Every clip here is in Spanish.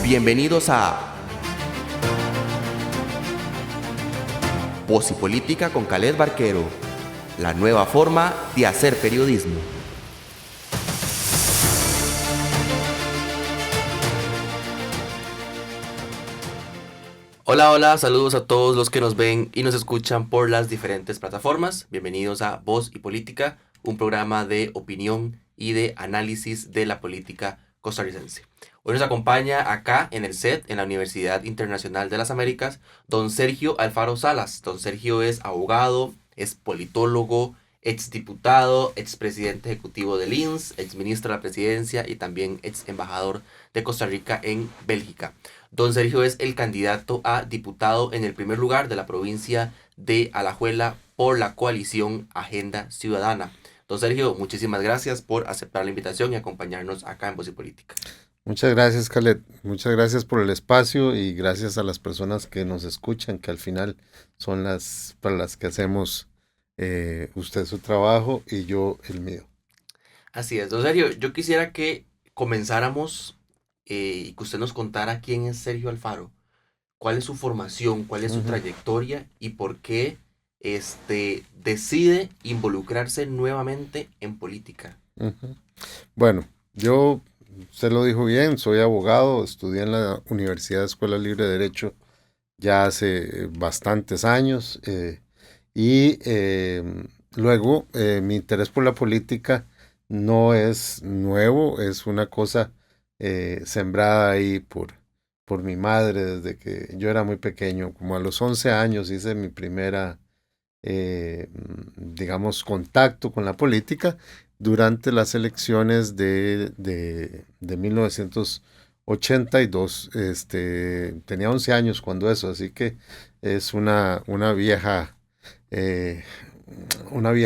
Bienvenidos a Voz y Política con Khaled Barquero, la nueva forma de hacer periodismo. Hola, saludos a todos los que nos ven y nos escuchan por las diferentes plataformas. Bienvenidos a Voz y Política, un programa de opinión y de análisis de la política costarricense. Hoy nos acompaña acá en el set, en la Universidad Internacional de las Américas, don Sergio Alfaro Salas. Don Sergio es abogado, es politólogo, exdiputado, expresidente ejecutivo del INS, exministro de la Presidencia y también ex embajador de Costa Rica en Bélgica. Don Sergio es el candidato a diputado en el primer lugar de la provincia de Alajuela por la coalición Agenda Ciudadana. Don Sergio, muchísimas gracias por aceptar la invitación y acompañarnos acá en Voz y Política. Muchas gracias, Khaled. Muchas gracias por el espacio y gracias a las personas que nos escuchan, que al final son las para las que hacemos usted su trabajo y yo el mío. Así es, don Sergio, yo quisiera que comenzáramos y que usted nos contara quién es Sergio Alfaro, cuál es su formación, cuál es su trayectoria y por qué decide involucrarse nuevamente en política. Bueno, yo, usted lo dijo bien, soy abogado, estudié en la Universidad Escuela Libre de Derecho ya hace bastantes años y luego mi interés por la política no es nuevo, es una cosa sembrada ahí por mi madre desde que yo era muy pequeño. Como a los 11 años hice mi primera, digamos, contacto con la política durante las elecciones de 1982. Tenía 11 años cuando eso, así que es una vieja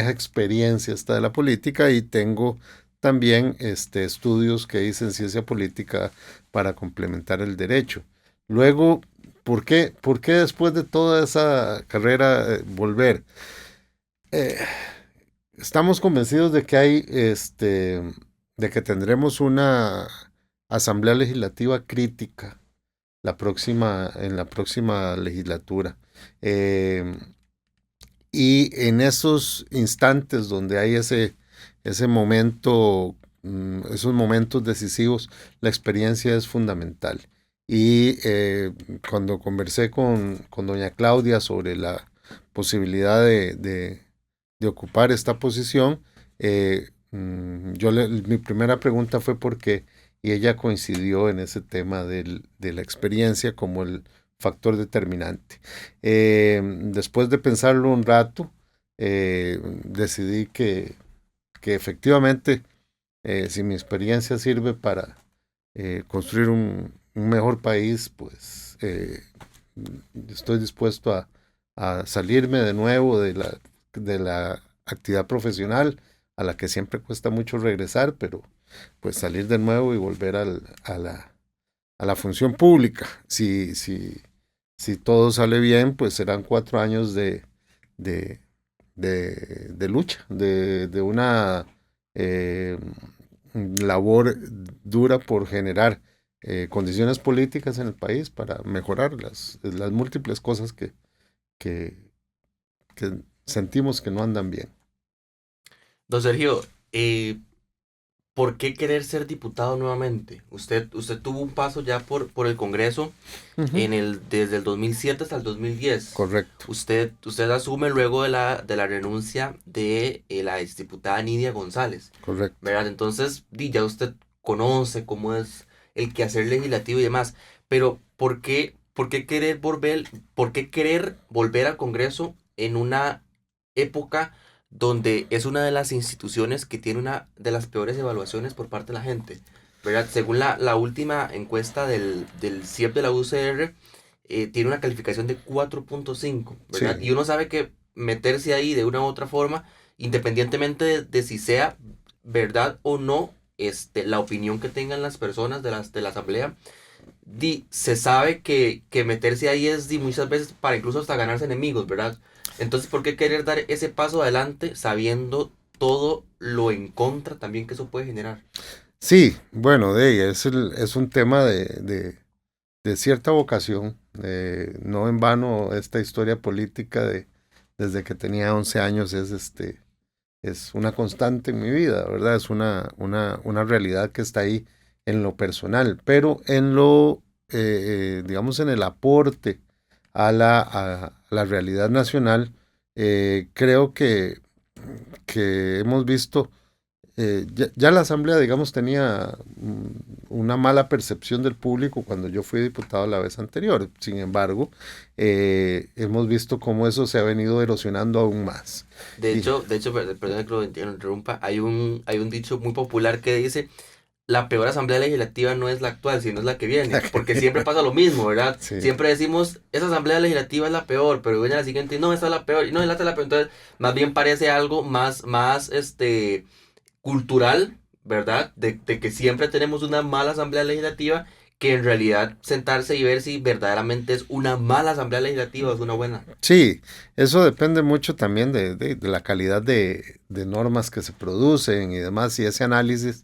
experiencia esta de la política y tengo también estudios que hice en ciencia política para complementar el derecho. Luego, ¿por qué después de toda esa carrera volver? Estamos convencidos de que de que tendremos una asamblea legislativa crítica en la próxima legislatura. Y en esos instantes donde hay ese momento, esos momentos decisivos, la experiencia es fundamental. Y cuando conversé con doña Claudia sobre la posibilidad de ocupar esta posición, mi primera pregunta fue por qué, y ella coincidió en ese tema de la experiencia como el factor determinante. Después de pensarlo un rato, decidí que efectivamente, si mi experiencia sirve para construir un mejor país, pues estoy dispuesto a salirme de nuevo de la actividad profesional, a la que siempre cuesta mucho regresar, pero pues salir de nuevo y volver a la función pública. Si todo sale bien, pues serán 4 años de lucha, de una labor dura por generar condiciones políticas en el país para mejorar las múltiples cosas que sentimos que no andan bien. Don Sergio, ¿por qué querer ser diputado nuevamente? Usted tuvo un paso ya por el Congreso desde el 2007 hasta el 2010. Correcto. Usted asume luego de la renuncia de la exdiputada Nidia González. Correcto. ¿Verdad? Entonces, ya usted conoce cómo es el quehacer legislativo y demás. Pero, ¿por qué querer volver al Congreso en una época donde es una de las instituciones que tiene una de las peores evaluaciones por parte de la gente? ¿Verdad? Según la última encuesta del CIEP de la UCR, tiene una calificación de 4.5, ¿verdad? Sí. Y uno sabe que meterse ahí de una u otra forma, independientemente de si sea verdad o no la opinión que tengan las personas de la asamblea, se sabe que meterse ahí es muchas veces para incluso hasta ganarse enemigos, ¿verdad? Entonces, ¿por qué querer dar ese paso adelante sabiendo todo lo en contra también que eso puede generar? Sí, bueno, es un tema de cierta vocación. No en vano esta historia política desde que tenía 11 años es una constante en mi vida, ¿verdad? Es una realidad que está ahí en lo personal, pero digamos, en el aporte a la realidad nacional, creo que hemos visto, ya la Asamblea, digamos, tenía una mala percepción del público cuando yo fui diputado la vez anterior. Sin embargo, hemos visto cómo eso se ha venido erosionando aún más. Y, De hecho, perdón que lo interrumpa, hay un dicho muy popular que dice, la peor asamblea legislativa no es la actual, sino es la que viene, porque siempre pasa lo mismo, ¿verdad? sí, Siempre decimos, esa asamblea legislativa es la peor, pero viene la siguiente, y no, esta es la peor, y no, esta es la peor, entonces, más bien parece algo más, cultural, ¿verdad? De que siempre tenemos una mala asamblea legislativa, que en realidad sentarse y ver si verdaderamente es una mala asamblea legislativa o es una buena. sí, eso depende mucho también de la calidad de normas que se producen y demás, y ese análisis,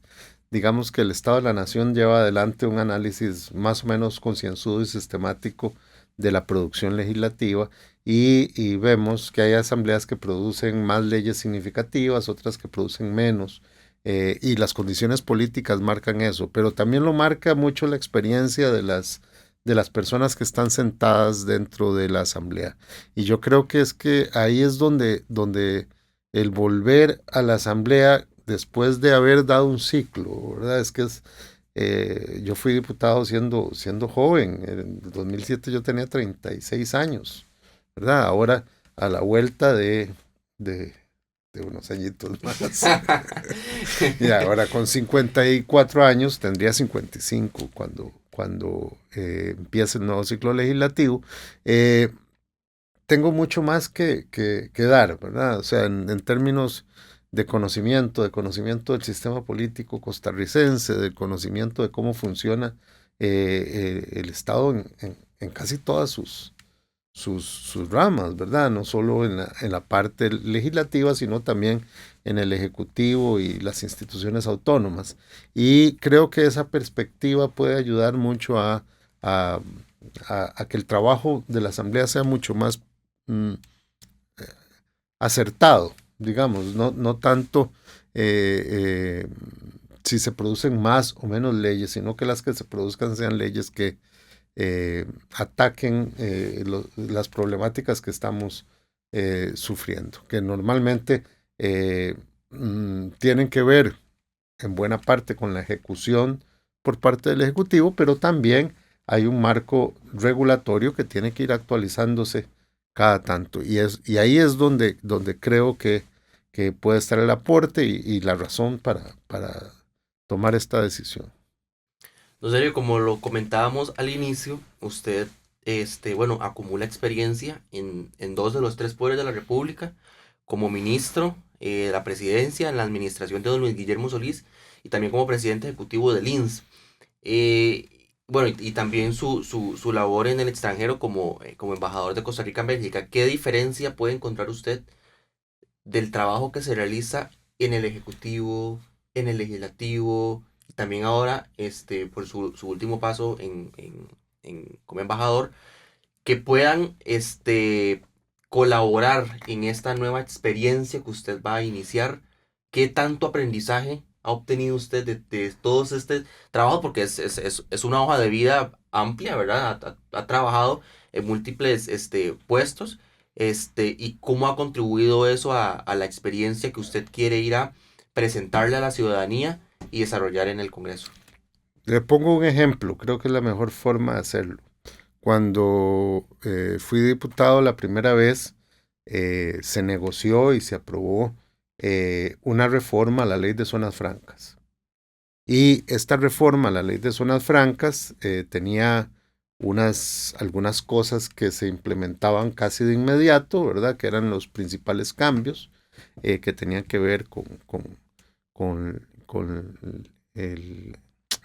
digamos que el Estado de la Nación lleva adelante un análisis más o menos concienzudo y sistemático de la producción legislativa y vemos que hay asambleas que producen más leyes significativas, otras que producen menos, y las condiciones políticas marcan eso, pero también lo marca mucho la experiencia de las personas que están sentadas dentro de la asamblea. Y yo creo que es que ahí es donde el volver a la asamblea después de haber dado un ciclo, ¿verdad? Yo fui diputado siendo joven, en 2007 yo tenía 36 años, ¿verdad? Ahora a la vuelta de, de unos añitos más. Y ahora con 54 años, tendría 55 cuando empiece el nuevo ciclo legislativo. Tengo mucho más que dar, ¿verdad? O sea, en términos de conocimiento del sistema político costarricense, del conocimiento de cómo funciona el Estado en casi todas sus ramas, ¿verdad? No solo en la parte legislativa, sino también en el ejecutivo y las instituciones autónomas. Y creo que esa perspectiva puede ayudar mucho a, a que el trabajo de la Asamblea sea mucho más mm, acertado, digamos, no tanto si se producen más o menos leyes, sino que las que se produzcan sean leyes que ataquen las problemáticas que estamos sufriendo, que normalmente tienen que ver en buena parte con la ejecución por parte del Ejecutivo, pero también hay un marco regulatorio que tiene que ir actualizándose cada tanto. Y ahí es donde creo que puede estar el aporte y la razón para tomar esta decisión. No serio, como lo comentábamos al inicio, usted, bueno, acumula experiencia en dos de los tres poderes de la República, como ministro de la presidencia en la administración de don Luis Guillermo Solís y también como presidente ejecutivo del INS. Eh, bueno, y también su labor en el extranjero como embajador de Costa Rica en Bélgica. ¿Qué diferencia puede encontrar usted del trabajo que se realiza en el Ejecutivo, en el Legislativo, y también ahora, por su último paso como embajador, que puedan, colaborar en esta nueva experiencia que usted va a iniciar? ¿Qué tanto aprendizaje ha obtenido usted de todos este trabajo? Porque es una hoja de vida amplia, ¿verdad? Ha trabajado en múltiples, puestos, y cómo ha contribuido eso a la experiencia que usted quiere ir a presentarle a la ciudadanía y desarrollar en el Congreso. Le pongo un ejemplo, creo que es la mejor forma de hacerlo. Cuando fui diputado la primera vez, se negoció y se aprobó una reforma a la ley de zonas francas. Y esta reforma a la ley de zonas francas tenía algunas cosas que se implementaban casi de inmediato, ¿verdad? Que eran los principales cambios que tenían que ver con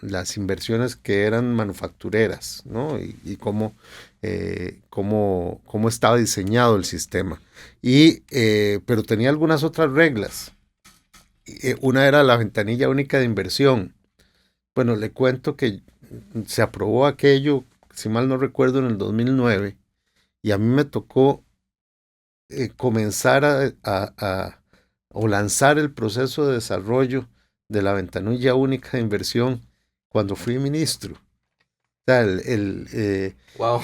las inversiones que eran manufactureras, ¿no? Y cómo estaba diseñado el sistema. Pero tenía algunas otras reglas. Una era la ventanilla única de inversión. Bueno, le cuento que se aprobó aquello, si mal no recuerdo, en el 2009, y a mí me tocó comenzar o lanzar el proceso de desarrollo de la ventanilla única de inversión cuando fui ministro. O sea, Wow.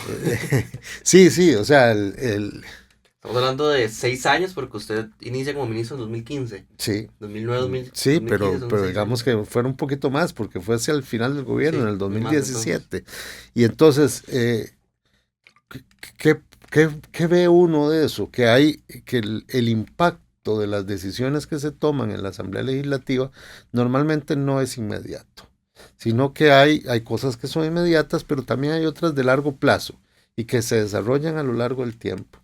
sí, sí, o sea, Estamos hablando de 6 años porque usted inicia como ministro en 2015. sí, 2009, sí, 2015 son pero 6 digamos años. que fuera un poquito más, porque fue hacia el final del gobierno, en Sí, el muy más entonces. 2017. Y entonces, ¿qué, qué ve uno de eso? Que hay, que el impacto de las decisiones que se toman en la Asamblea Legislativa normalmente no es inmediato, sino que hay cosas que son inmediatas, pero también hay otras de largo plazo y que se desarrollan a lo largo del tiempo.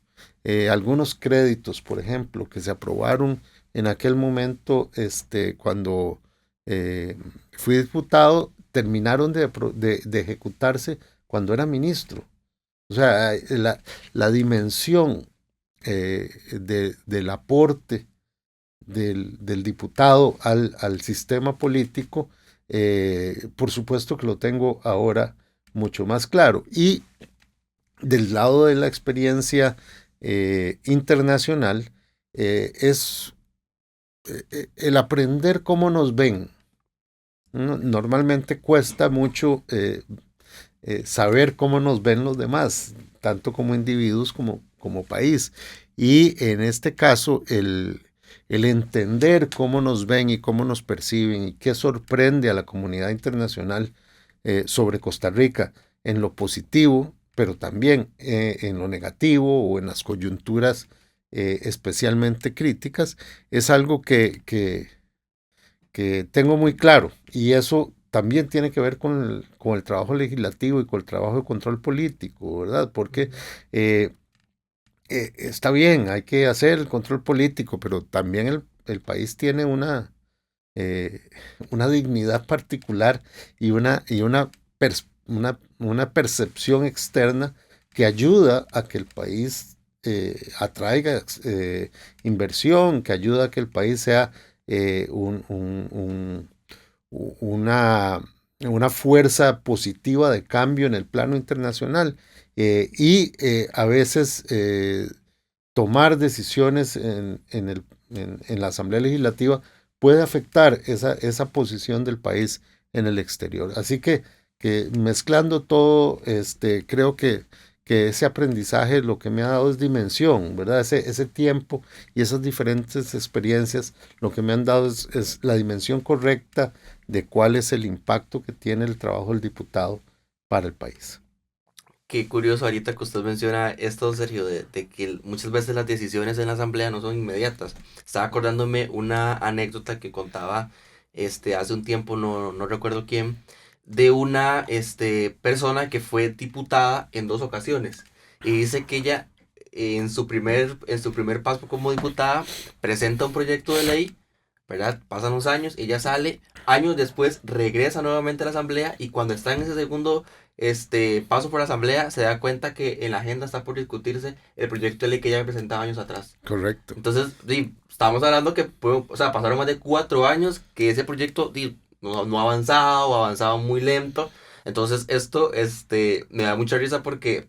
Algunos créditos, por ejemplo, que se aprobaron en aquel momento, cuando eh, fui diputado, terminaron de ejecutarse cuando era ministro. O sea, la dimensión del aporte del diputado al sistema político, por supuesto que lo tengo ahora mucho más claro. Y del lado de la experiencia internacional, es el aprender cómo nos ven. ¿No? Normalmente cuesta mucho saber cómo nos ven los demás, tanto como individuos como país. Y en este caso, el entender cómo nos ven y cómo nos perciben y qué sorprende a la comunidad internacional sobre Costa Rica en lo positivo, pero también en lo negativo o en las coyunturas especialmente críticas, es algo que tengo muy claro, y eso también tiene que ver con el trabajo legislativo y con el trabajo de control político, ¿verdad? Porque está bien, hay que hacer el control político, pero también el país tiene eh, una dignidad particular y una percepción externa que ayuda a que el país atraiga inversión, que ayuda a que el país sea una, una fuerza positiva de cambio en el plano internacional. A veces tomar decisiones en la Asamblea Legislativa puede afectar esa posición del país en el exterior. Así que mezclando todo, creo que ese aprendizaje lo que me ha dado es dimensión, ¿verdad? Ese tiempo y esas diferentes experiencias lo que me han dado es la dimensión correcta de cuál es el impacto que tiene el trabajo del diputado para el país. Qué curioso ahorita que usted menciona esto, Sergio, de que muchas veces las decisiones en la asamblea no son inmediatas. Estaba acordándome una anécdota que contaba hace un tiempo, no recuerdo quién, de una persona que fue diputada en 2 ocasiones. Y dice que ella en su primer paso como diputada presenta un proyecto de ley, ¿verdad? Pasan unos años, ella sale, años después regresa nuevamente a la asamblea y cuando está en ese segundo paso por la asamblea, se da cuenta que en la agenda está por discutirse el proyecto de ley que ella presentaba años atrás. Correcto. Entonces, sí, estamos hablando que o sea, pasaron más de 4 años que ese proyecto no ha avanzado, o ha avanzado muy lento. Entonces, esto me da mucha risa porque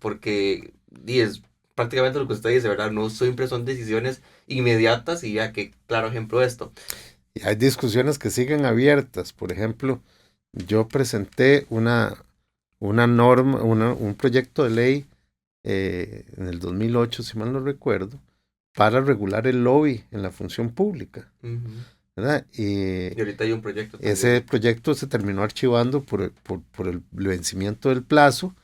es prácticamente lo que usted dice, ¿verdad? No siempre son decisiones inmediatas y ya que claro ejemplo de esto. Y hay discusiones que siguen abiertas. Por ejemplo, yo presenté una norma, un proyecto de ley en el 2008, si mal no recuerdo, para regular el lobby en la función pública, Ujú. ¿verdad? Y ahorita hay un proyecto Ese también. proyecto se terminó archivando por el vencimiento del plazo.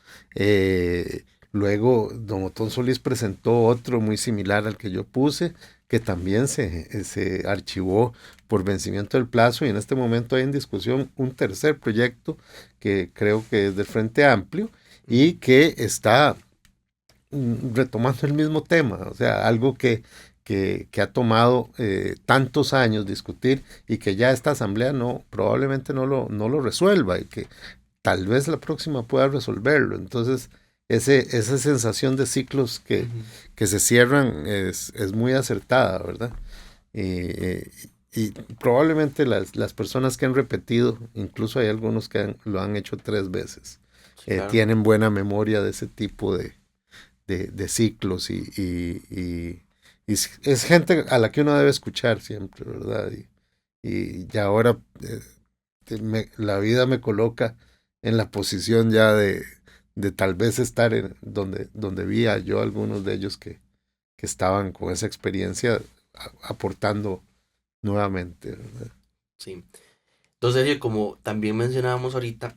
Luego, don Otón Solís presentó otro muy similar al que yo puse, que también se archivó por vencimiento del plazo, y en este momento hay en discusión un tercer proyecto que creo que es del Frente Amplio y Ujú. que está retomando el mismo tema, o sea, algo que ha tomado tantos años discutir y que ya esta asamblea probablemente no lo resuelva y que tal vez la próxima pueda resolverlo. Entonces, esa sensación de ciclos Ujú. que se cierran es muy acertada, ¿verdad? Eh, y probablemente las personas que han repetido, incluso hay algunos que lo han hecho 3 veces. Sí, claro. tienen buena memoria de ese tipo de ciclos y es gente a la que uno debe escuchar siempre, ¿verdad? Y ya ahora la vida me coloca en la posición ya de tal vez estar en donde vi a yo algunos de ellos que estaban con esa experiencia aportando nuevamente, ¿verdad? Sí. Entonces, Sergio, como también mencionábamos ahorita,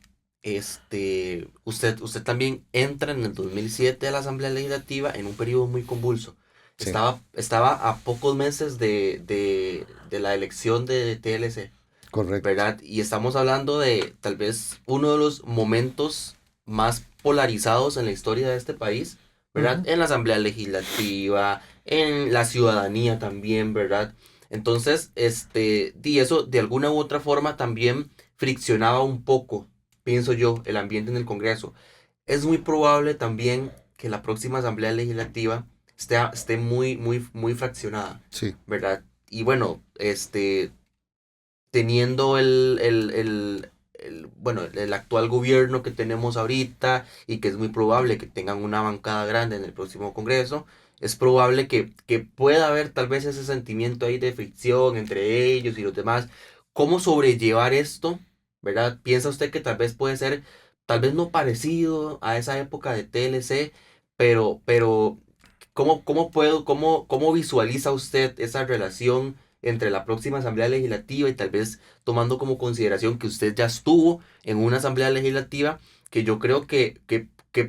usted también entra en el 2007 a la Asamblea Legislativa en un periodo muy convulso. Sí, Estaba a pocos meses de la elección de TLC, correcto. ¿verdad? Y estamos hablando de tal vez uno de los momentos más polarizados en la historia de este país, ¿verdad? Ujú. En la Asamblea Legislativa, en la ciudadanía también, ¿verdad? Entonces, y eso de alguna u otra forma también friccionaba un poco, pienso yo, el ambiente en el Congreso. Es muy probable también que la próxima Asamblea Legislativa esté muy, muy, muy fraccionada, Sí, ¿verdad? Y bueno, teniendo bueno, el actual gobierno que tenemos ahorita y que es muy probable que tengan una bancada grande en el próximo Congreso, es probable que pueda haber tal vez ese sentimiento ahí de fricción entre ellos y los demás. ¿Cómo sobrellevar esto? ¿Verdad? ¿Piensa usted que tal vez puede ser, tal vez no parecido a esa época de TLC, pero cómo visualiza usted esa relación entre la próxima Asamblea Legislativa y tal vez tomando como consideración que usted ya estuvo en una Asamblea Legislativa que yo creo que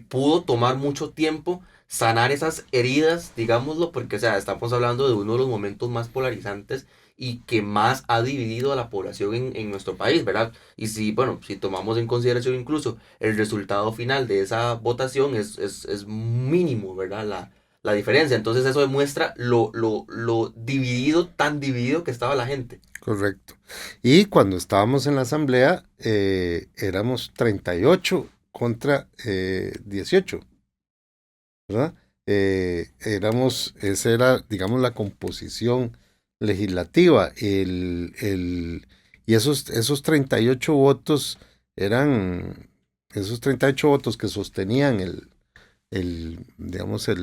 pudo tomar mucho tiempo sanar esas heridas, digámoslo, porque o sea, estamos hablando de uno de los momentos más polarizantes y que más ha dividido a la población en nuestro país, ¿verdad? Y si, bueno, si tomamos en consideración incluso el resultado final de esa votación es mínimo, ¿verdad? La diferencia. Entonces eso demuestra lo dividido, tan dividido que estaba la gente. correcto. Y cuando estábamos en la asamblea, éramos 38 contra 18, ¿verdad? Esa era, digamos, la composición legislativa. Y esos 38 votos eran, esos 38 votos que sostenían digamos, eh,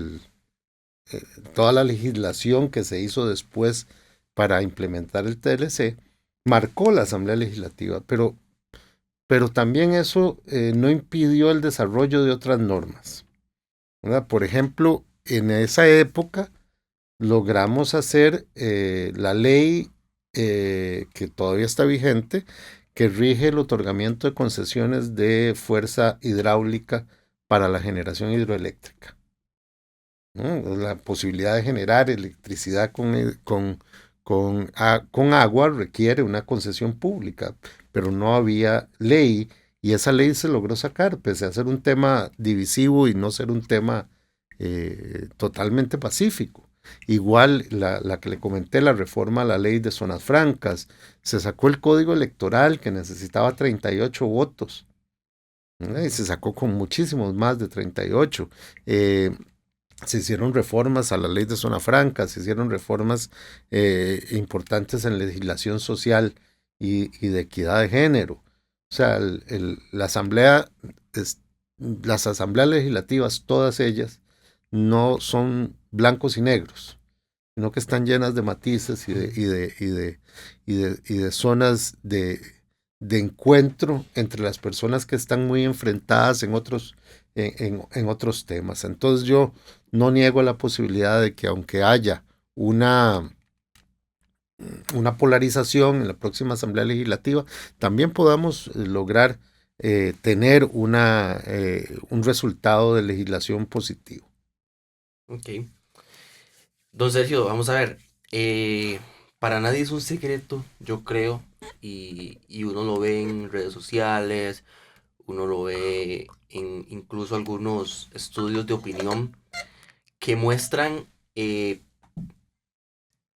toda la legislación que se hizo después para implementar el TLC, marcó la Asamblea Legislativa, pero también eso no impidió el desarrollo de otras normas, ¿verdad? Por ejemplo, en esa época logramos hacer la ley que todavía está vigente, que rige el otorgamiento de concesiones de fuerza hidráulica para la generación hidroeléctrica, ¿no? La posibilidad de generar electricidad con agua requiere una concesión pública, pero no había ley y esa ley se logró sacar, pese a ser un tema divisivo y no ser un tema totalmente pacífico. Igual la que le comenté, la reforma a la ley de zonas francas, se sacó el código electoral que necesitaba 38 votos, ¿no? Y se sacó con muchísimos más de 38. Se hicieron reformas a la ley de zona franca, se hicieron reformas importantes en legislación social y de equidad de género. O sea, la asamblea, las asambleas legislativas, todas ellas, no son blancos y negros, sino que están llenas de matices y de zonas de encuentro entre las personas que están muy enfrentadas en otros temas. Entonces yo no niego la posibilidad de que aunque haya una, una polarización en la próxima Asamblea Legislativa, también podamos lograr tener un resultado de legislación positivo. Ok. Don Sergio, vamos a ver. Para nadie es un secreto, yo creo, y uno lo ve en redes sociales, uno lo ve en incluso algunos estudios de opinión que muestran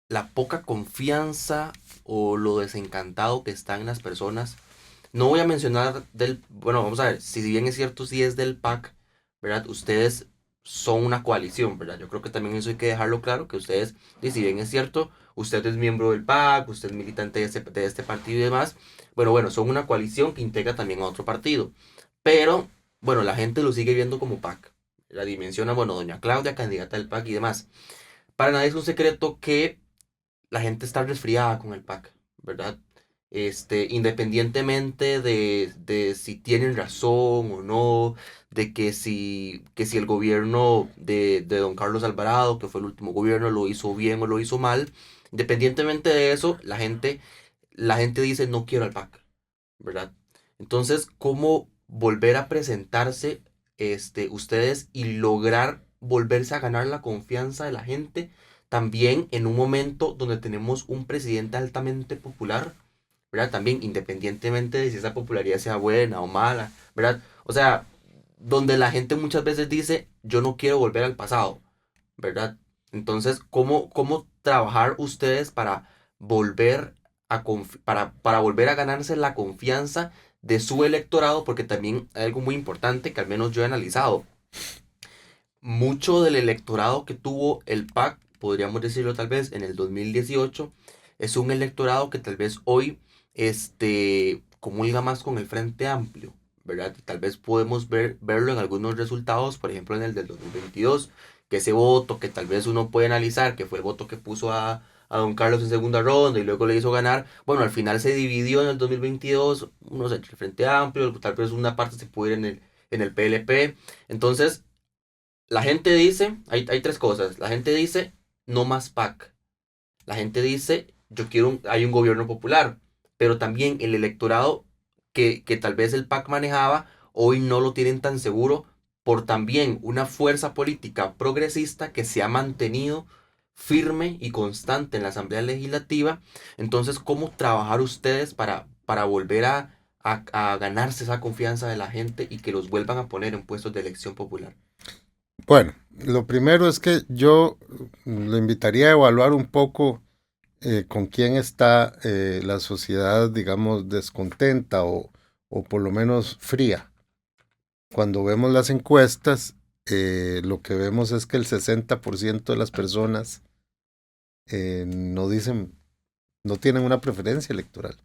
la poca confianza o lo desencantado que están las personas. No voy a mencionar bueno, vamos a ver, si bien es cierto, si es del PAC, ¿verdad? Ustedes son una coalición, ¿verdad? Yo creo que también eso hay que dejarlo claro, que ustedes, y si bien es cierto, usted es miembro del PAC, usted es militante de este partido y demás, bueno, son una coalición que integra también a otro partido. Pero bueno, la gente lo sigue viendo como PAC. La dimensiona, bueno, doña Claudia, candidata del PAC y demás. Para nadie es un secreto que la gente está resfriada con el PAC, ¿verdad? Independientemente de si tienen razón o no, de que si el gobierno de don Carlos Alvarado, que fue el último gobierno, lo hizo bien o lo hizo mal, independientemente de eso, la gente dice no quiero al PAC, ¿verdad? Entonces, ¿cómo volver a presentarse ustedes y lograr volverse a ganar la confianza de la gente? También en un momento donde tenemos un presidente altamente popular, ¿verdad? También independientemente de si esa popularidad sea buena o mala, ¿verdad? O sea, donde la gente muchas veces dice, yo no quiero volver al pasado, ¿verdad? Entonces, ¿cómo trabajar ustedes para volver para volver a ganarse la confianza de su electorado? Porque también hay algo muy importante que al menos yo he analizado. Mucho del electorado que tuvo el PAC, podríamos decirlo tal vez en el 2018, es un electorado que tal vez hoy comulga más con el Frente Amplio, ¿verdad? Tal vez podemos verlo en algunos resultados, por ejemplo en el del 2022, que ese voto que tal vez uno puede analizar, que fue el voto que puso a don Carlos en segunda ronda y luego le hizo ganar, bueno, al final se dividió en el 2022, unos entre el Frente Amplio, tal vez una parte se puede ir en el PLP. Entonces, la gente dice, hay tres cosas. La gente dice, no más PAC. La gente dice, hay un gobierno popular. Pero también el electorado que tal vez el PAC manejaba, hoy no lo tienen tan seguro por también una fuerza política progresista que se ha mantenido firme y constante en la Asamblea Legislativa. Entonces, ¿cómo trabajar ustedes para volver a ganarse esa confianza de la gente y que los vuelvan a poner en puestos de elección popular? Bueno, lo primero es que yo lo invitaría a evaluar un poco con quién está la sociedad, digamos, descontenta o por lo menos fría. Cuando vemos las encuestas, lo que vemos es que el 60% de las personas no dicen, no tienen una preferencia electoral,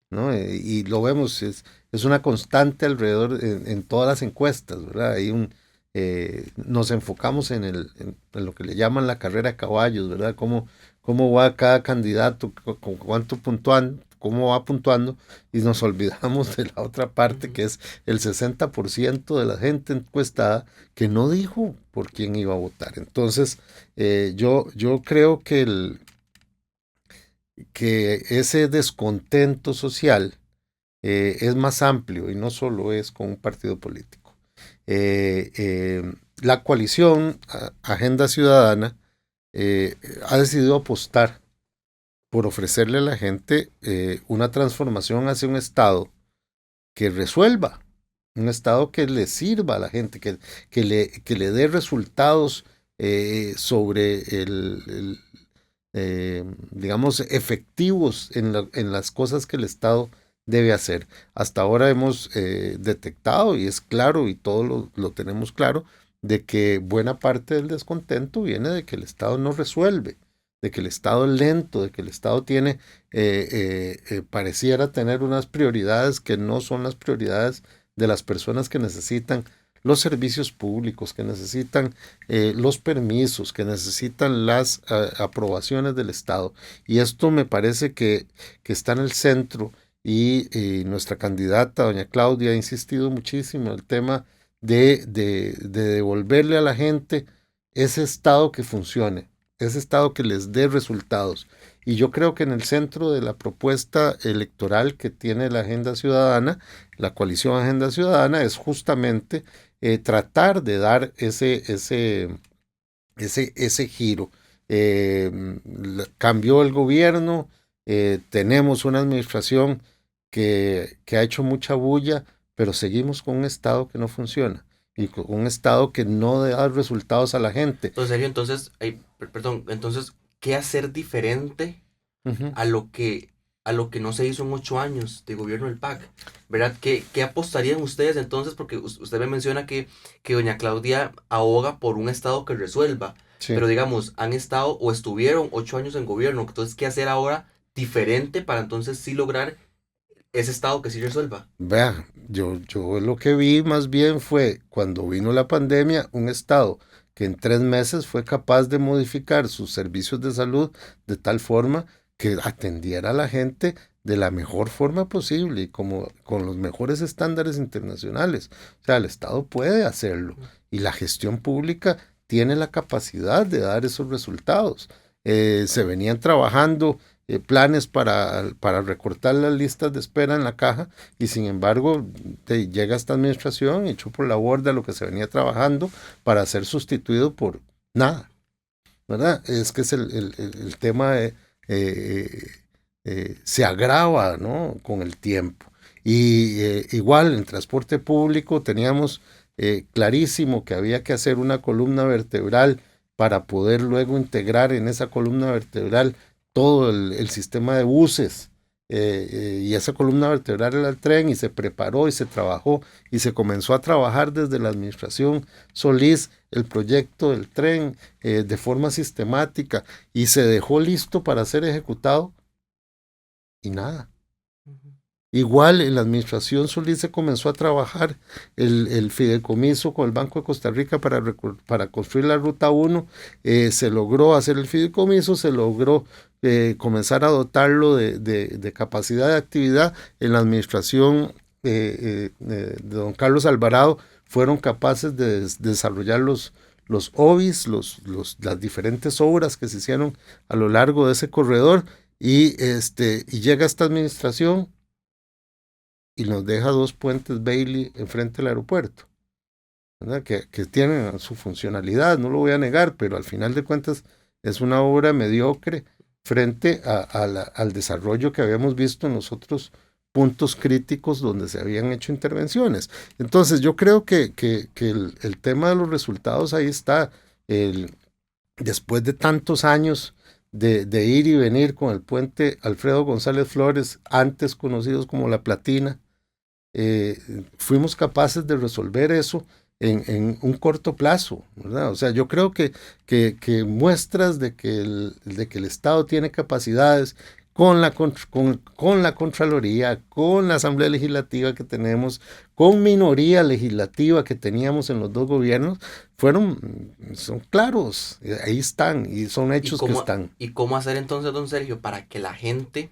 ¿no? Y lo vemos, es una constante alrededor en todas las encuestas, ¿verdad? Nos enfocamos en lo que le llaman la carrera de caballos, ¿verdad? Cómo va cada candidato, con cuánto puntúan, cómo va puntuando, y nos olvidamos de la otra parte, que es el 60% de la gente encuestada que no dijo por quién iba a votar. Entonces, yo creo que ese descontento social es más amplio y no solo es con un partido político. La coalición Agenda Ciudadana ha decidido apostar por ofrecerle a la gente una transformación hacia un Estado que resuelva, un Estado que le sirva a la gente, que le dé resultados sobre digamos, efectivos en las cosas que el Estado debe hacer. Hasta ahora hemos detectado, y es claro, y todo lo tenemos claro, de que buena parte del descontento viene de que el Estado no resuelve, de que el Estado es lento, de que el Estado pareciera tener unas prioridades que no son las prioridades de las personas que necesitan los servicios públicos, que necesitan los permisos, que necesitan las aprobaciones del Estado. Y esto me parece que está en el centro y nuestra candidata, doña Claudia, ha insistido muchísimo en el tema de devolverle a la gente ese Estado que funcione, ese Estado que les dé resultados. Y yo creo que en el centro de la propuesta electoral que tiene la Agenda Ciudadana, la coalición Agenda Ciudadana, es justamente tratar de dar ese giro. Cambió el gobierno, tenemos una administración que ha hecho mucha bulla, pero seguimos con un Estado que no funciona y con un Estado que no da resultados a la gente. Entonces, Sergio, perdón, entonces, ¿qué hacer diferente Ujú. a lo que no se hizo en 8 años de gobierno del PAC? ¿Verdad? ¿Qué apostarían ustedes entonces? Porque usted me menciona que doña Claudia aboga por un Estado que resuelva, Sí. pero digamos, han estado o estuvieron 8 años en gobierno, entonces, ¿qué hacer ahora diferente para entonces sí lograr ese Estado que sí resuelva. Vea, yo lo que vi más bien fue cuando vino la pandemia, un Estado que en 3 meses fue capaz de modificar sus servicios de salud de tal forma que atendiera a la gente de la mejor forma posible y como con los mejores estándares internacionales. O sea, el Estado puede hacerlo y la gestión pública tiene la capacidad de dar esos resultados. Se venían trabajando planes para recortar las listas de espera en la caja y sin embargo llega esta administración y echó por la borda lo que se venía trabajando para ser sustituido por nada, ¿verdad? Es que es el tema se agrava, ¿no? Con el tiempo. Y igual en transporte público teníamos clarísimo que había que hacer una columna vertebral para poder luego integrar en esa columna vertebral todo el sistema de buses. Y esa columna vertebral era el tren y se preparó y se trabajó y se comenzó a trabajar desde la administración Solís el proyecto del tren de forma sistemática y se dejó listo para ser ejecutado y nada. Igual en la administración Solís se comenzó a trabajar el fideicomiso con el Banco de Costa Rica para construir la Ruta 1, se logró hacer el fideicomiso, se logró comenzar a dotarlo de capacidad de actividad. En la administración de don Carlos Alvarado fueron capaces de desarrollar los OBIs, las diferentes obras que se hicieron a lo largo de ese corredor y llega esta administración y nos deja 2 puentes Bailey enfrente del aeropuerto, ¿verdad? Que tienen su funcionalidad, no lo voy a negar, pero al final de cuentas es una obra mediocre frente al desarrollo que habíamos visto en los otros puntos críticos donde se habían hecho intervenciones. Entonces yo creo que el tema de los resultados ahí está. Después de tantos años de ir y venir con el puente Alfredo González Flores, antes conocidos como La Platina, fuimos capaces de resolver eso en un corto plazo, ¿verdad? O sea, yo creo que muestras de que el Estado tiene capacidades con la Contraloría, con la Asamblea Legislativa que tenemos, con minoría legislativa que teníamos en los 2 gobiernos, son claros, ahí están y son hechos que están. ¿Y cómo hacer entonces, don Sergio, para que la gente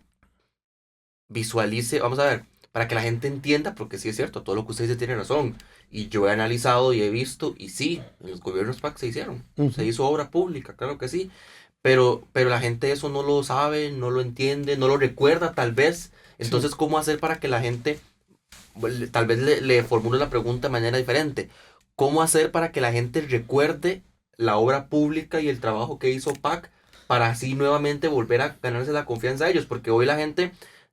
visualice, vamos a ver, para que la gente entienda, porque sí es cierto, todo lo que usted dice tiene razón, y yo he analizado y he visto, y sí, en los gobiernos PAC se hicieron, se hizo obra pública, claro que sí, pero la gente eso no lo sabe, no lo entiende, no lo recuerda tal vez, entonces ¿cómo hacer para que la gente, tal vez le formule la pregunta de manera diferente, ¿cómo hacer para que la gente recuerde la obra pública y el trabajo que hizo PAC para así nuevamente volver a ganarse la confianza de ellos? Porque hoy la gente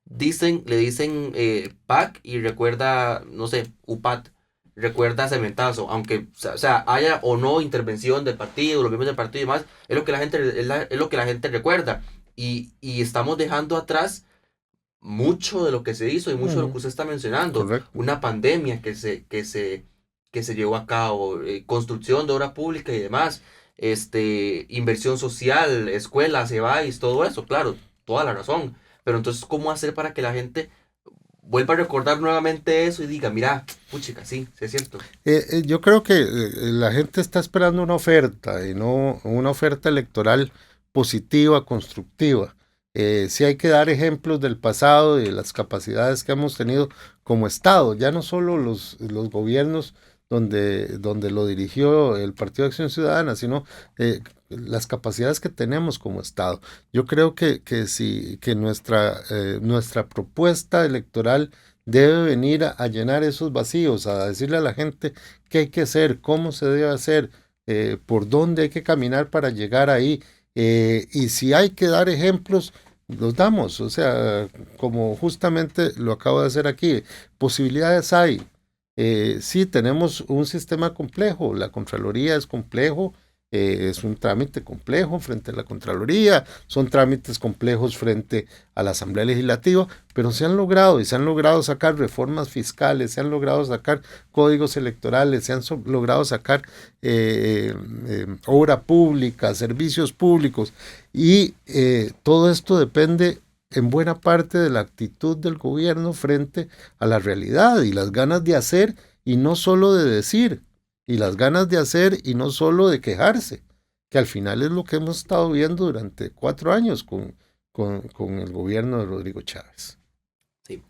le dicen PAC y recuerda, no sé, UPAT, recuerda Cementazo, aunque o sea, haya o no intervención del partido, los miembros del partido y demás, es lo que la gente, es lo que la gente recuerda. Y estamos dejando atrás mucho de lo que se hizo y mucho de lo que usted está mencionando. Correcto. Una pandemia que se llevó a cabo, construcción de obra pública y demás, inversión social, escuelas, EBAIS, todo eso, claro, toda la razón. Pero entonces, ¿cómo hacer para que la gente vuelva a recordar nuevamente eso y diga, mira, puchica, sí, sí es cierto? Yo creo que la gente está esperando una oferta y no una oferta electoral positiva, constructiva. Sí hay que dar ejemplos del pasado y de las capacidades que hemos tenido como Estado, ya no solo los gobiernos donde lo dirigió el Partido de Acción Ciudadana, sino las capacidades que tenemos como Estado. Yo creo que nuestra propuesta electoral debe venir a llenar esos vacíos, a decirle a la gente qué hay que hacer, cómo se debe hacer, por dónde hay que caminar para llegar ahí. Y si hay que dar ejemplos, los damos. O sea, como justamente lo acabo de hacer aquí, posibilidades hay. Sí, tenemos un sistema complejo, la Contraloría es complejo, es un trámite complejo frente a la Contraloría, son trámites complejos frente a la Asamblea Legislativa, pero se han logrado y se han logrado sacar reformas fiscales, se han logrado sacar códigos electorales, se han logrado sacar obra pública, servicios públicos y todo esto depende en buena parte de la actitud del gobierno frente a la realidad y las ganas de hacer y no solo de decir, y las ganas de hacer y no solo de quejarse, que al final es lo que hemos estado viendo durante 4 años con el gobierno de Rodrigo Chávez. Sí.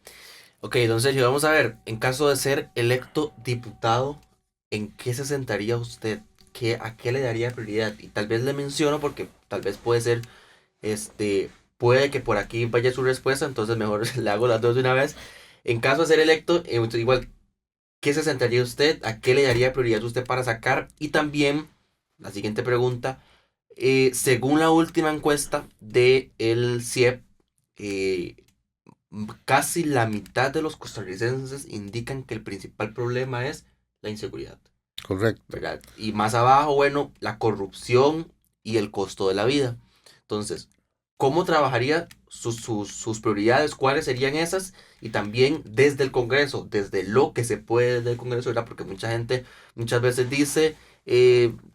Ok, don Sergio, vamos a ver, en caso de ser electo diputado, ¿en qué se sentaría usted? ¿A qué le daría prioridad? Y tal vez le menciono porque tal vez puede ser, puede que por aquí vaya su respuesta, entonces mejor le hago las dos de una vez. En caso de ser electo, igual, ¿qué se sentaría usted? ¿A qué le daría prioridad usted para sacar? Y también, la siguiente pregunta, según la última encuesta de el CIEP, eh, casi la mitad de los costarricenses indican que el principal problema es la inseguridad, Correcto. ¿verdad? Y más abajo, bueno, la corrupción y el costo de la vida. Entonces, ¿cómo trabajaría sus prioridades? ¿Cuáles serían esas? Y también desde el Congreso, desde lo que se puede desde el Congreso, ¿verdad? Porque mucha gente muchas veces dice,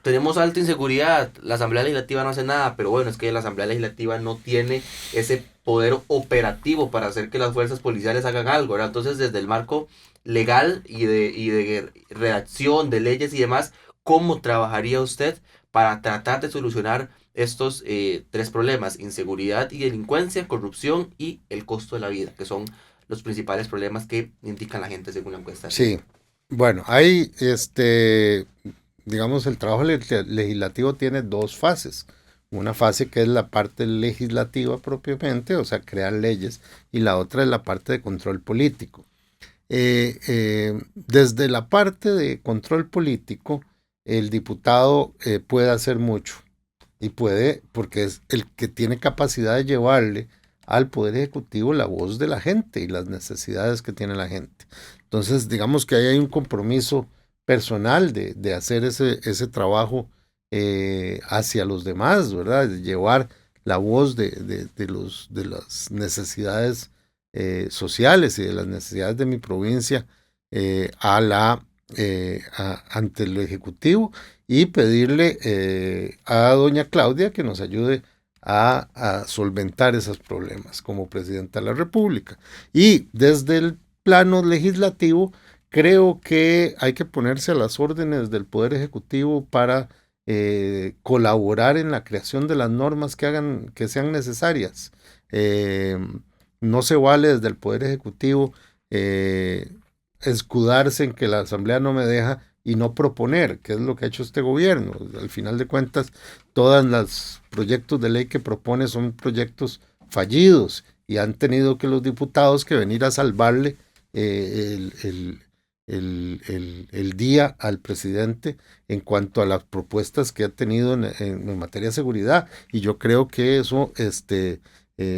tenemos alta inseguridad, la Asamblea Legislativa no hace nada, pero bueno, es que la Asamblea Legislativa no tiene ese poder operativo para hacer que las fuerzas policiales hagan algo, ¿verdad? Entonces, desde el marco legal y de redacción de leyes y demás, ¿cómo trabajaría usted para tratar de solucionar estos tres problemas: inseguridad y delincuencia, corrupción y el costo de la vida, que son los principales problemas que indican la gente según la encuesta de Sí, CIEP? bueno, hay, digamos, el trabajo legislativo tiene dos fases. Una fase que es la parte legislativa propiamente, o sea, crear leyes, y la otra es la parte de control político. Desde la parte de control político, el diputado puede hacer mucho y puede, porque es el que tiene capacidad de llevarle al Poder Ejecutivo la voz de la gente y las necesidades que tiene la gente. Entonces, digamos que ahí hay un compromiso personal de hacer ese trabajo hacia los demás, ¿verdad? De llevar la voz de las necesidades sociales y de las necesidades de mi provincia ante el Ejecutivo y pedirle a doña Claudia que nos ayude a solventar esos problemas como presidenta de la República. Y desde el plano legislativo, creo que hay que ponerse a las órdenes del Poder Ejecutivo para colaborar en la creación de las normas que sean necesarias. No se vale desde el Poder Ejecutivo escudarse en que la Asamblea no me deja y no proponer, que es lo que ha hecho este gobierno. Al final de cuentas, todos los proyectos de ley que propone son proyectos fallidos y han tenido que los diputados que venir a salvarle el día al presidente en cuanto a las propuestas que ha tenido en materia de seguridad. Y yo creo que eso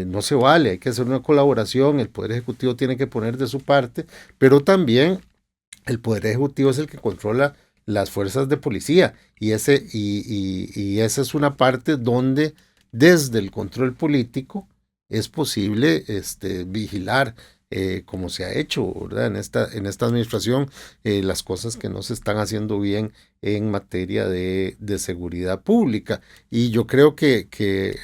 no se vale, hay que hacer una colaboración, el Poder Ejecutivo tiene que poner de su parte, pero también el Poder Ejecutivo es el que controla las fuerzas de policía y esa es una parte donde desde el control político es posible vigilar como se ha hecho, ¿verdad? En esta administración, las cosas que no se están haciendo bien en materia de seguridad pública. Y yo creo que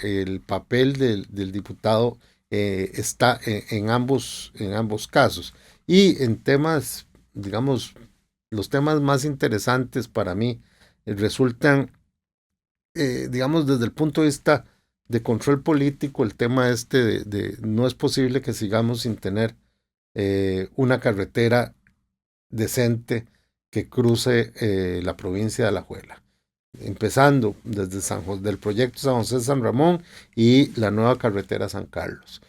el papel del diputado está en ambos casos. Y en temas, digamos, los temas más interesantes para mí resultan, digamos, desde el punto de vista de control político, el tema no es posible que sigamos sin tener una carretera decente que cruce la provincia de Alajuela, empezando desde del proyecto San José San Ramón y la nueva carretera San Carlos.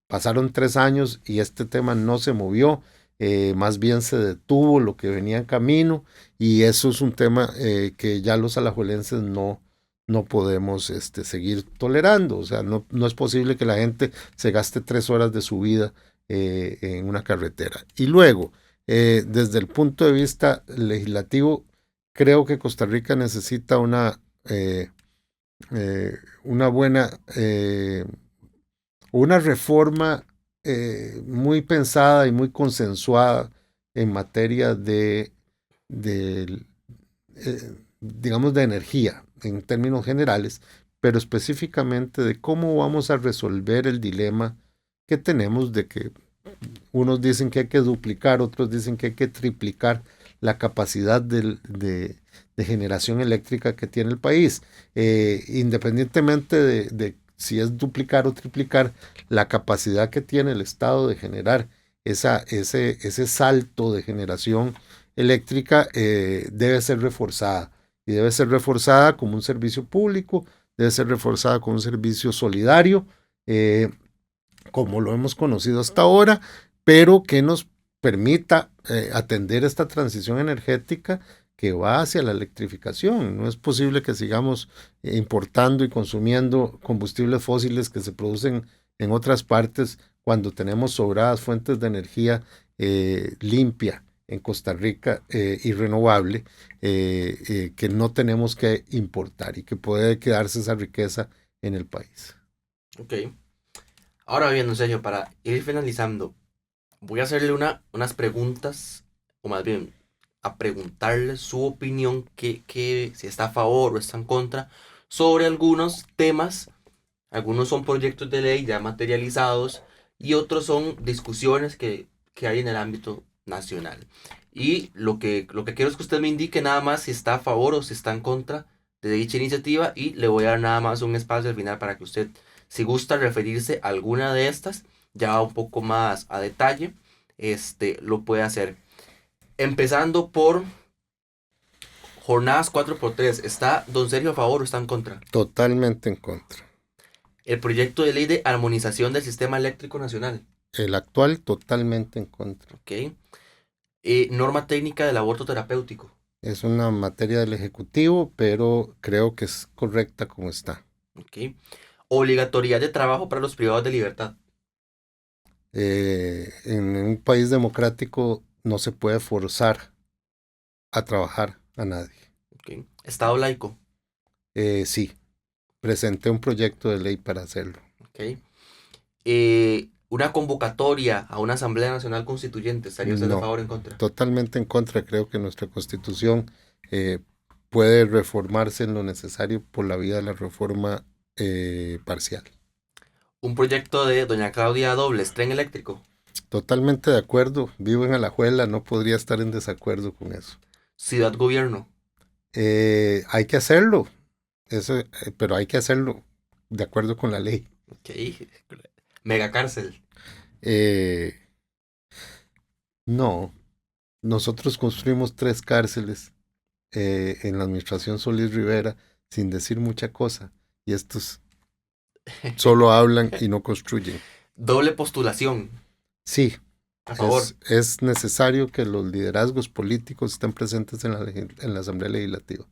Pasaron 3 años y este tema no se movió, más bien se detuvo lo que venía en camino y eso es un tema que ya los alajuelenses no podemos seguir tolerando. O sea, no es posible que la gente se gaste 3 horas de su vida en una carretera. Y luego, desde el punto de vista legislativo, creo que Costa Rica necesita una buena, una reforma muy pensada y muy consensuada en materia de, digamos, de energía en términos generales, pero específicamente de cómo vamos a resolver el dilema que tenemos de que unos dicen que hay que duplicar, otros dicen que hay que triplicar la capacidad de generación eléctrica que tiene el país. Independientemente de si es duplicar o triplicar, la capacidad que tiene el Estado de generar ese salto de generación eléctrica debe ser reforzada. Y debe ser reforzada como un servicio público, debe ser reforzada como un servicio solidario, como lo hemos conocido hasta ahora, pero que nos permita atender esta transición energética que va hacia la electrificación. No es posible que sigamos importando y consumiendo combustibles fósiles que se producen en otras partes cuando tenemos sobradas fuentes de energía limpia en Costa Rica y renovable que no tenemos que importar y que puede quedarse esa riqueza en el país. Ok. Ahora bien, en serio, para ir finalizando, voy a hacerle unas preguntas, o más bien, a preguntarle su opinión, que si está a favor o está en contra, sobre algunos temas. Algunos son proyectos de ley ya materializados y otros son discusiones que hay en el ámbito nacional. Y lo que quiero es que usted me indique nada más si está a favor o si está en contra de dicha iniciativa y le voy a dar nada más un espacio al final para que usted, si gusta referirse a alguna de estas, ya un poco más a detalle, lo puede hacer. Empezando por jornadas 4x3. ¿Está don Sergio a favor o está en contra? Totalmente en contra. El proyecto de ley de armonización del sistema eléctrico nacional. El actual, totalmente en contra. Ok. Norma técnica del aborto terapéutico. Es una materia del Ejecutivo, pero creo que es correcta como está. Ok. Obligatoriedad de trabajo para los privados de libertad. En un país democrático no se puede forzar a trabajar a nadie. Ok. Estado laico. Sí, presenté un proyecto de ley para hacerlo. Ok. Una convocatoria a una Asamblea Nacional Constituyente. ¿Estaría usted a No, favor o en contra? totalmente en contra. Creo que nuestra Constitución puede reformarse en lo necesario por la vía de la reforma parcial. Un proyecto de doña Claudia Dobles, tren eléctrico. Totalmente de acuerdo. Vivo en Alajuela, no podría estar en desacuerdo con eso. Ciudad gobierno. Hay que hacerlo, eso, pero hay que hacerlo de acuerdo con la ley. Ok. Mega cárcel. Eh, no, nosotros construimos 3 cárceles en la administración Solís Rivera sin decir mucha cosa y estos solo hablan y no construyen. Doble postulación. Sí, A favor. es necesario que los liderazgos políticos estén presentes en la Asamblea Legislativa.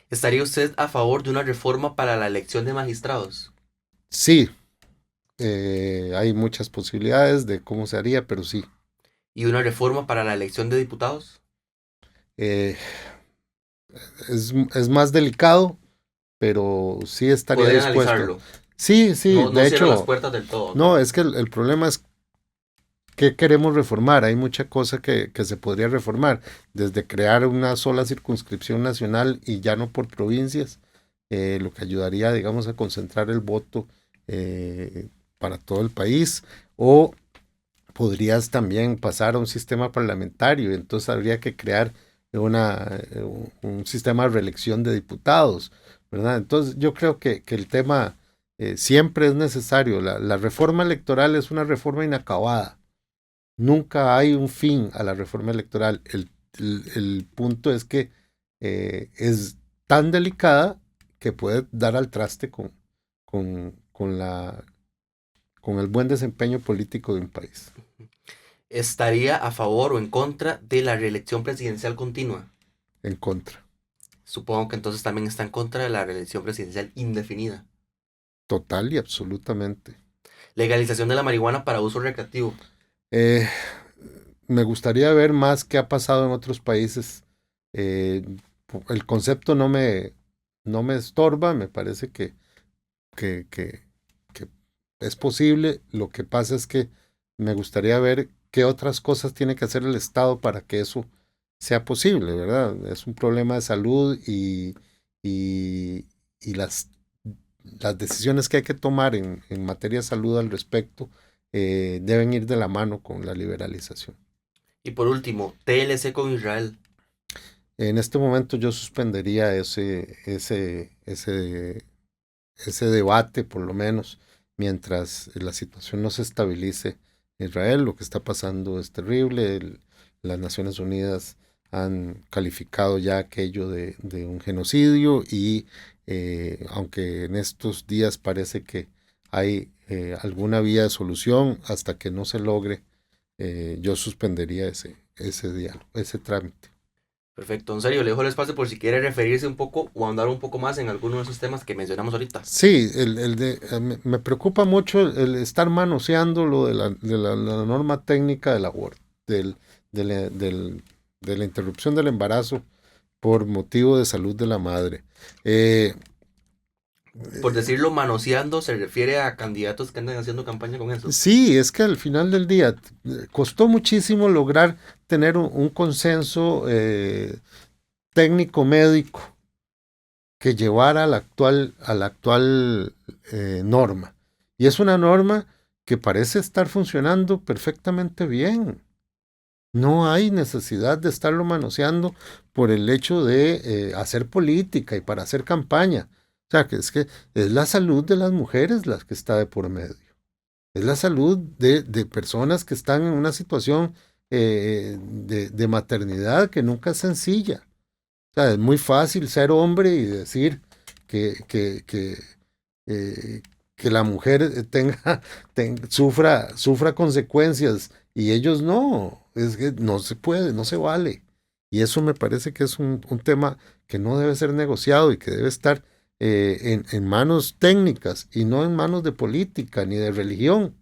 ¿Estaría usted a favor de una reforma para la elección de magistrados? Sí, hay muchas posibilidades de cómo se haría, pero sí. ¿Y una reforma para la elección de diputados? Eh, es más delicado, pero sí estaría Podría dispuesto. analizarlo. Sí, sí, No, no de cierra las hecho, puertas del todo. no, es que el problema es que queremos reformar. Hay mucha cosa que se podría reformar, desde crear una sola circunscripción nacional y ya no por provincias, lo que ayudaría, digamos, a concentrar el voto para todo el país, o podrías también pasar a un sistema parlamentario, entonces habría que crear un sistema de reelección de diputados, ¿verdad? Entonces yo creo que el tema siempre es necesario. La reforma electoral es una reforma inacabada. Nunca hay un fin a la reforma electoral. El punto es que es tan delicada que puede dar al traste con el buen desempeño político de un país. ¿Estaría a favor o en contra de la reelección presidencial continua? En contra. Supongo que entonces también está en contra de la reelección presidencial indefinida. Total y absolutamente. Legalización de la marihuana para uso recreativo. Eh, Me gustaría ver más qué ha pasado en otros países. Eh, el concepto no me estorba, me parece que es posible. Lo que pasa es que me gustaría ver qué otras cosas tiene que hacer el Estado para que eso sea posible, ¿verdad? Es un problema de salud y las las decisiones que hay que tomar en materia de salud al respecto deben ir de la mano con la liberalización. Y por último, TLC con Israel. En este momento yo suspendería ese debate, por lo menos, mientras la situación no se estabilice en Israel. Lo que está pasando es terrible. Las Naciones Unidas han calificado ya aquello de un genocidio y aunque en estos días parece que hay alguna vía de solución, hasta que no se logre, yo suspendería ese diálogo, ese trámite. Perfecto, en serio, le dejo el espacio por si quiere referirse un poco o andar un poco más en alguno de esos temas que mencionamos ahorita. Sí, me preocupa mucho el estar manoseando lo de la norma técnica del aborto, de la interrupción del embarazo por motivo de salud de la madre. Por decirlo, manoseando se refiere a candidatos que andan haciendo campaña con eso. Sí, es que al final del día costó muchísimo lograr tener un consenso técnico médico que llevara a la actual norma. Y es una norma que parece estar funcionando perfectamente bien. No hay necesidad de estarlo manoseando por el hecho de hacer política y para hacer campaña. O sea, que es la salud de las mujeres la que está de por medio. Es la salud de personas que están en una situación de maternidad que nunca es sencilla. O sea, es muy fácil ser hombre y decir que la mujer sufra consecuencias y ellos no. Es que no se puede, no se vale. Y eso me parece que es un tema que no debe ser negociado y que debe estar en manos técnicas y no en manos de política ni de religión.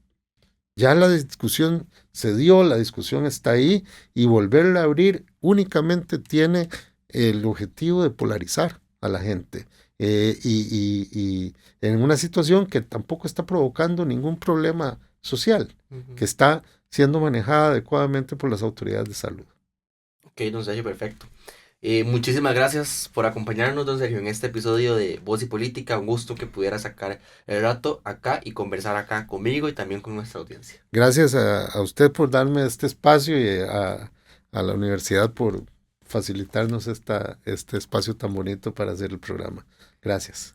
Ya la discusión se dio, la discusión está ahí y volverla a abrir únicamente tiene el objetivo de polarizar a la gente y en una situación que tampoco está provocando ningún problema social, que está siendo manejada adecuadamente por las autoridades de salud. Ok, don Sergio, perfecto. Muchísimas gracias por acompañarnos, don Sergio, en este episodio de Voz y Política. Un gusto que pudiera sacar el rato acá y conversar acá conmigo y también con nuestra audiencia. Gracias a usted por darme este espacio y a la universidad por facilitarnos este espacio tan bonito para hacer el programa. Gracias.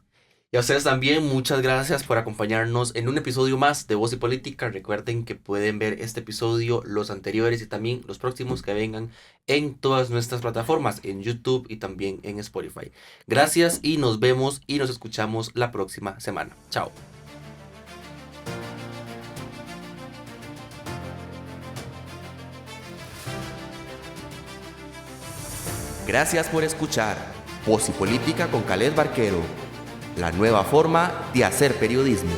Y a ustedes también, muchas gracias por acompañarnos en un episodio más de Voz y Política. Recuerden que pueden ver este episodio, los anteriores y también los próximos que vengan en todas nuestras plataformas, en YouTube y también en Spotify. Gracias y nos vemos y nos escuchamos la próxima semana. Chao. Gracias por escuchar Voz y Política con Caled Barquero, la nueva forma de hacer periodismo.